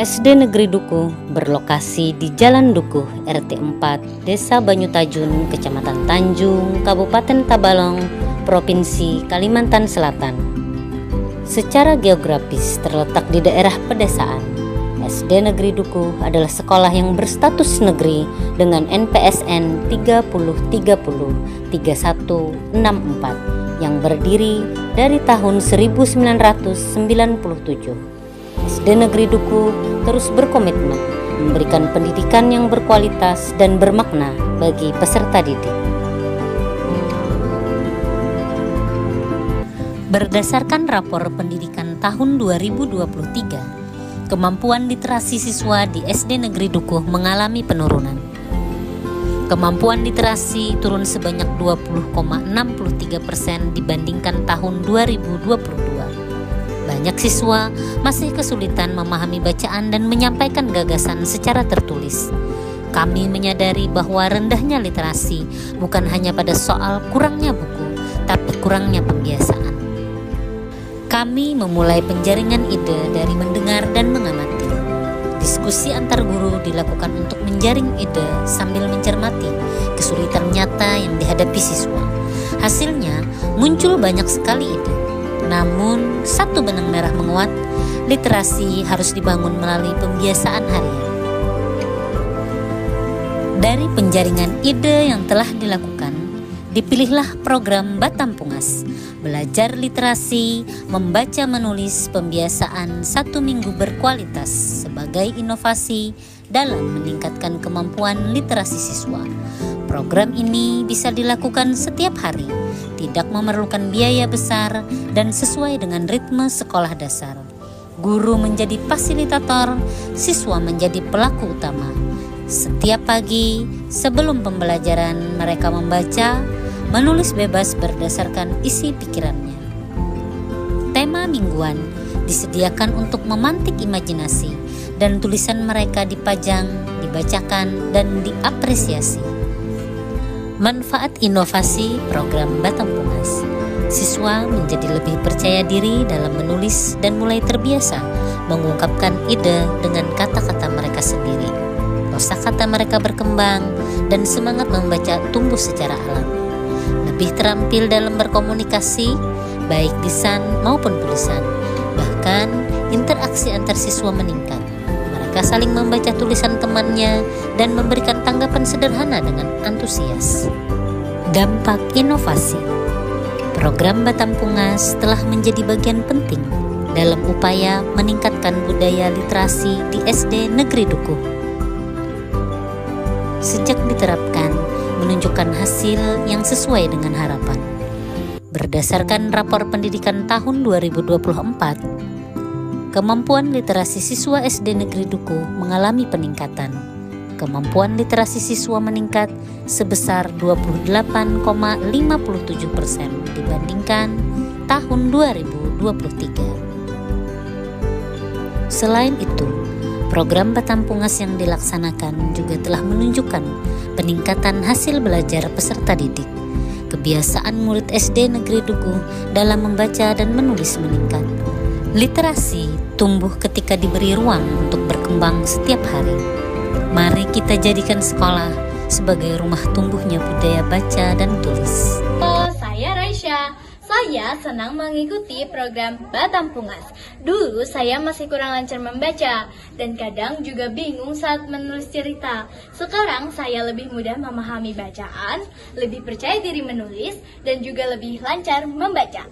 SD Negeri Dukuh berlokasi di Jalan Dukuh, RT 4, Desa Banyutajun, Kecamatan Tanjung, Kabupaten Tabalong, Provinsi Kalimantan Selatan. Secara geografis terletak di daerah pedesaan, SD Negeri Dukuh adalah sekolah yang berstatus negeri dengan NPSN 30303164 yang berdiri dari tahun 1997. SD Negeri Dukuh terus berkomitmen memberikan pendidikan yang berkualitas dan bermakna bagi peserta didik. Berdasarkan rapor pendidikan tahun 2023, kemampuan literasi siswa di SD Negeri Dukuh mengalami penurunan. Kemampuan literasi turun sebanyak 20,63% dibandingkan tahun 2022. Banyak siswa masih kesulitan memahami bacaan dan menyampaikan gagasan secara tertulis. Kami menyadari bahwa rendahnya literasi bukan hanya pada soal kurangnya buku, tapi kurangnya pembiasaan. Kami memulai penjaringan ide dari mendengar dan mengamati. Diskusi antar guru dilakukan untuk menjaring ide sambil mencermati kesulitan nyata yang dihadapi siswa. Hasilnya muncul banyak sekali ide. Namun, satu benang merah menguat, literasi harus dibangun melalui pembiasaan harian. Dari penjaringan ide yang telah dilakukan, dipilihlah program Batampungas, belajar literasi, membaca menulis pembiasaan 1 minggu berkualitas sebagai inovasi dalam meningkatkan kemampuan literasi siswa. Program ini bisa dilakukan setiap hari, tidak memerlukan biaya besar dan sesuai dengan ritme sekolah dasar. Guru menjadi fasilitator, siswa menjadi pelaku utama. Setiap pagi sebelum pembelajaran mereka membaca, menulis bebas berdasarkan isi pikirannya. Tema mingguan disediakan untuk memantik imajinasi dan tulisan mereka dipajang, dibacakan, dan diapresiasi. Manfaat inovasi program Batampungas. Siswa menjadi lebih percaya diri dalam menulis dan mulai terbiasa mengungkapkan ide dengan kata-kata mereka sendiri. Kosakata mereka berkembang dan semangat membaca tumbuh secara alami. Lebih terampil dalam berkomunikasi, baik lisan maupun tulisan. Bahkan interaksi antar siswa meningkat. Mereka saling membaca tulisan temannya dan memberikan tanggapan sederhana dengan antusias. Dampak inovasi. Program Batampungas telah menjadi bagian penting dalam upaya meningkatkan budaya literasi di SD Negeri Dukuh. Sejak diterapkan, menunjukkan hasil yang sesuai dengan harapan. Berdasarkan rapor pendidikan tahun 2024, kemampuan literasi siswa SD Negeri Dukuh mengalami peningkatan. Kemampuan literasi siswa meningkat sebesar 28,57% dibandingkan tahun 2023. Selain itu, program Batampungas yang dilaksanakan juga telah menunjukkan peningkatan hasil belajar peserta didik. Kebiasaan murid SD Negeri Dukuh dalam membaca dan menulis meningkat. Literasi tumbuh ketika diberi ruang untuk berkembang setiap hari. Mari kita jadikan sekolah sebagai rumah tumbuhnya budaya baca dan tulis. Halo, saya Raisya. Saya senang mengikuti program Batampungas. Dulu saya masih kurang lancar membaca dan kadang juga bingung saat menulis cerita. Sekarang saya lebih mudah memahami bacaan, lebih percaya diri menulis, dan juga lebih lancar membaca.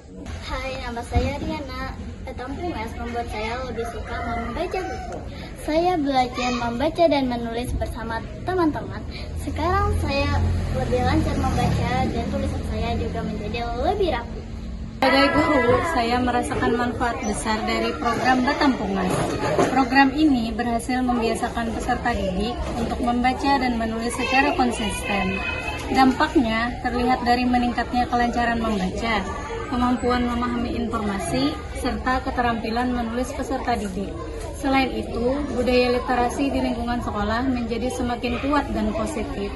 Hai, nama saya Riana. Batampungas membuat saya lebih suka membaca buku. Saya belajar membaca dan menulis bersama teman-teman. Sekarang saya lebih lancar membaca dan tulisan saya juga menjadi lebih rapi. Sebagai guru, saya merasakan manfaat besar dari program Batampungas. Program ini berhasil membiasakan peserta didik untuk membaca dan menulis secara konsisten. Dampaknya terlihat dari meningkatnya kelancaran membaca, kemampuan memahami informasi, serta keterampilan menulis peserta didik. Selain itu, budaya literasi di lingkungan sekolah menjadi semakin kuat dan positif.